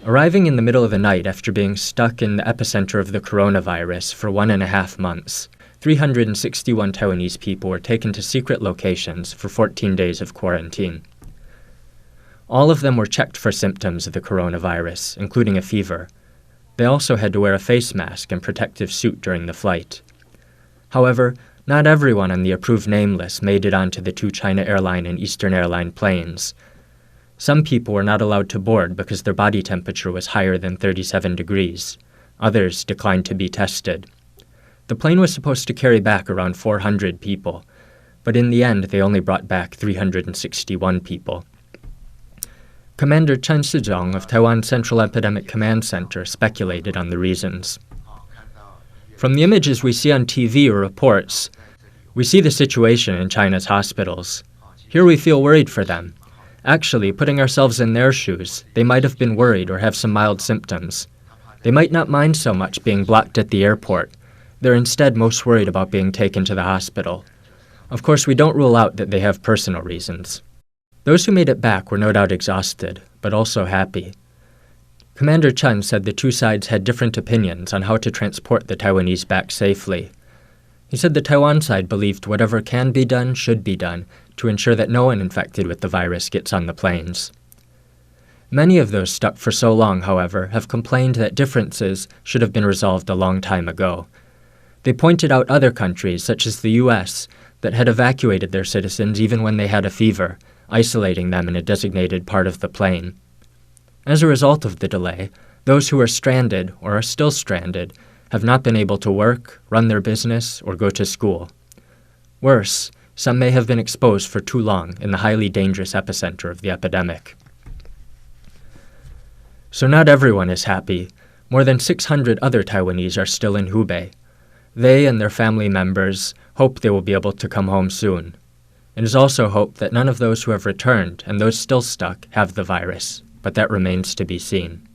Arriving in the middle of the night after being stuck in the epicenter of the coronavirus for 1.5 months, 361 Taiwanese people were taken to secret locations for 14 days of quarantine. All of them were checked for symptoms of the coronavirus, including a fever. They also had to wear a face mask and protective suit during the flight. However, not everyone on the approved name list made it onto the two China Airline and Eastern Airline planes. Some people were not allowed to board because their body temperature was higher than 37 degrees. Others declined to be tested. The plane was supposed to carry back around 400 people, but in the end they only brought back 361 people. Commander Chen Sizhong of Taiwan Central Epidemic Command Center speculated on the reasons. From the images we see on TV or reports, we see the situation in China's hospitals. Here we feel worried for them. Actually, putting ourselves in their shoes, they might have been worried or have some mild symptoms. They might not mind so much being blocked at the airport. They're instead most worried about being taken to the hospital. Of course, we don't rule out that they have personal reasons. Those who made it back were no doubt exhausted, but also happy. Commander Chen said the two sides had different opinions on how to transport the Taiwanese back safely. He said the Taiwan side believed whatever can be done should be done to ensure that no one infected with the virus gets on the planes. Many of those stuck for so long, however, have complained that differences should have been resolved a long time ago. They pointed out other countries, such as the U.S., that had evacuated their citizens even when they had a fever, isolating them in a designated part of the plane. As a result of the delay, those who are stranded or are still stranded have not been able to work, run their business, or go to school. Worse, some may have been exposed for too long in the highly dangerous epicenter of the epidemic. So not everyone is happy. More than 600 other Taiwanese are still in Hubei. They and their family members hope they will be able to come home soon. It is also hoped that none of those who have returned and those still stuck have the virus, but that remains to be seen.